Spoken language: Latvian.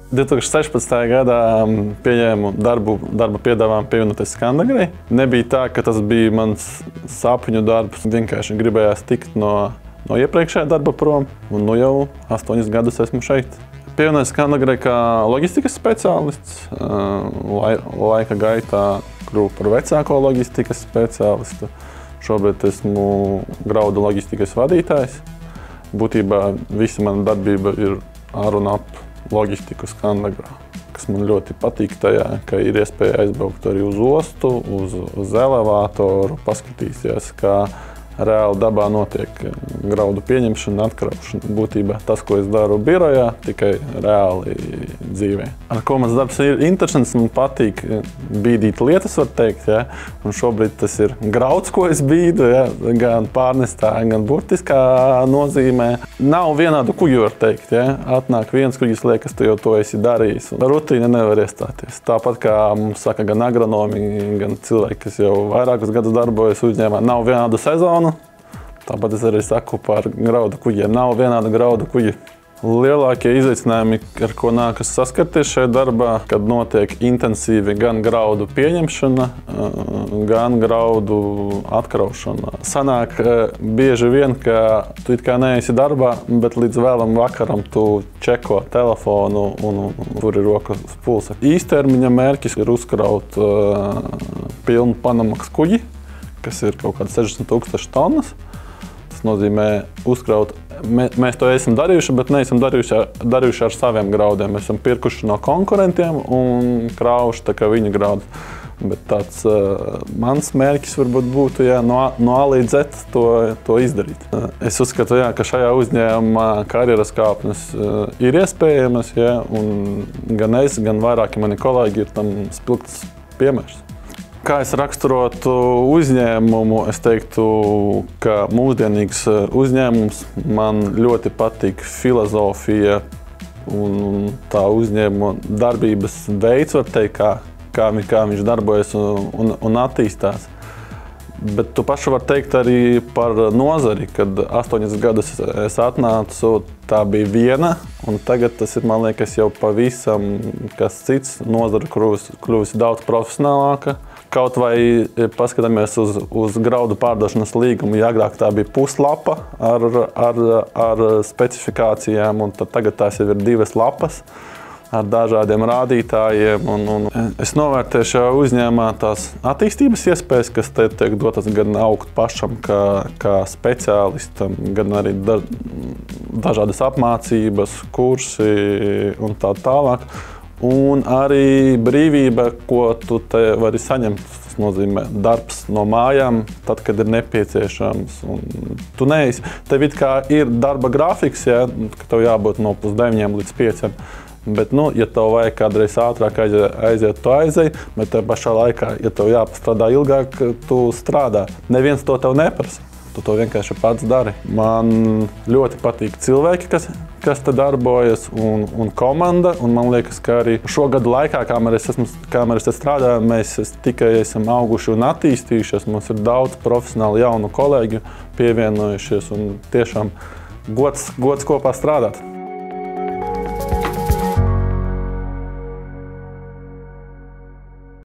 2016. gadā pieņēmu darba piedāvājumu pievienoties Skandagrai. Nebija tā, ka tas bija mans sapņu darbs. Vienkārši gribējās tikt no iepriekšējā darba prom, un nu jau 8 gadus esmu šeit. Pievienojos Skandagrai kā loģistikas speciālists. Laika gaitā kļuvu par vecāko loģistikas speciālistu. Šobrīd esmu graudu loģistikas vadītājs. Būtībā visa mana darbība ir ar un ap loģistiku Skandagrā. Kas man ļoti patīk tajā, ka ir iespēja aizbraukt arī uz ostu, uz elevātoru, paskatīties, kā reāli dabā notiek graudu pieņemšana, atkraušana. Būtībā tas, ko es daru birojā, tikai reāli dzīvē. Ar ko mans darbs ir interesants, man patīk bīdīt lietas, var teikt. Ja? Un šobrīd tas ir grauds, ko es bīdu, ja? Gan pārnestā, gan burtiskā nozīmē. Nav vienādu kuģu, var teikt. Ja? Atnāk viens kuģis, liekas, tu jau to esi darījis. Rutīna nevar iestāties. Tāpat kā mums saka gan agronomi, gan cilvēki, kas jau vairākus gadus darbojas uzņēmumā, nav vienādu sezonu. Tāpat es arī saku par graudu kuģiem. Nav vienāda graudu kuģi. Lielākie izaicinājumi, ar ko nākas saskarties šajā darbā, kad notiek intensīvi gan graudu pieņemšana, gan graudu atkraušana. Sanāk bieži vien, ka tu it kā neesi darbā, bet līdz vēlam vakaram tu čeko telefonu un tur ir rokas pulsa. Īstermiņa mērķis ir uzkraut pilnu Panamax kuģi, kas ir kaut kāds 60 000 tonnas. Tas nozīmē uzkraut. Mēs to esam darījuši, bet neesam darījuši ar saviem graudiem. Mēs esam pirkuši no konkurentiem un krauši tā kā viņu graudus. Bet tāds mans mērķis varbūt būtu no A līdz Z to izdarīt. Es uzskatu, ka šajā uzņēmumā karjeras kāpnes ir iespējamas, un gan es, gan vairāki mani kolēģi ir tam spilgts piemērs. Kā es raksturotu uzņēmumu, es teiktu, ka mūsdienīgs uzņēmums man ļoti patīk filozofija un tā uzņēmuma darbības veids, var teikt, kā viņš darbojas un attīstās. Bet tu pašu var teikt arī par nozari, kad 8 gadus es atnācu, tā bija viena, un tagad tas ir, man liekas, jau pavisam kas cits. Nozara kļuvusi daudz profesionālāka. Kaut vai paskatāmies uz graudu pārdošanas līgumu, ja agrāk tā bija puslapa ar specifikācijām, un tagad tās jau ir 2 lapas ar dažādiem rādītājiem. Es novērtēju šajā uzņēmumā tās attīstības iespējas, kas te tiek dotas gan augt pašam kā speciālistam, gan arī dažādas apmācības, kursi un tā tālāk. Un arī brīvība, ko tu te vari saņemt, tas nozīmē darbs no mājām, tad, kad ir nepieciešams. Tu neesi, tev it kā ir darba grafiks, ka tev jābūt no 9 līdz 5. Bet, ja tev vajag kādreiz ātrāk aiziet, tu aizej, bet te pašā laikā, ja tev jāpastrādā ilgāk, tu strādā. Neviens to tev neprasa. Tu to vienkārši pats dari. Man ļoti patīk cilvēki, kas te darbojas, un komanda. Un man liekas, ka arī šo gadu laikā, kamēr es strādāju, mēs tikai esam auguši un attīstījušies. Mums ir daudz profesionāli jaunu kolēģu pievienojušies, un tiešām gods kopā strādāt.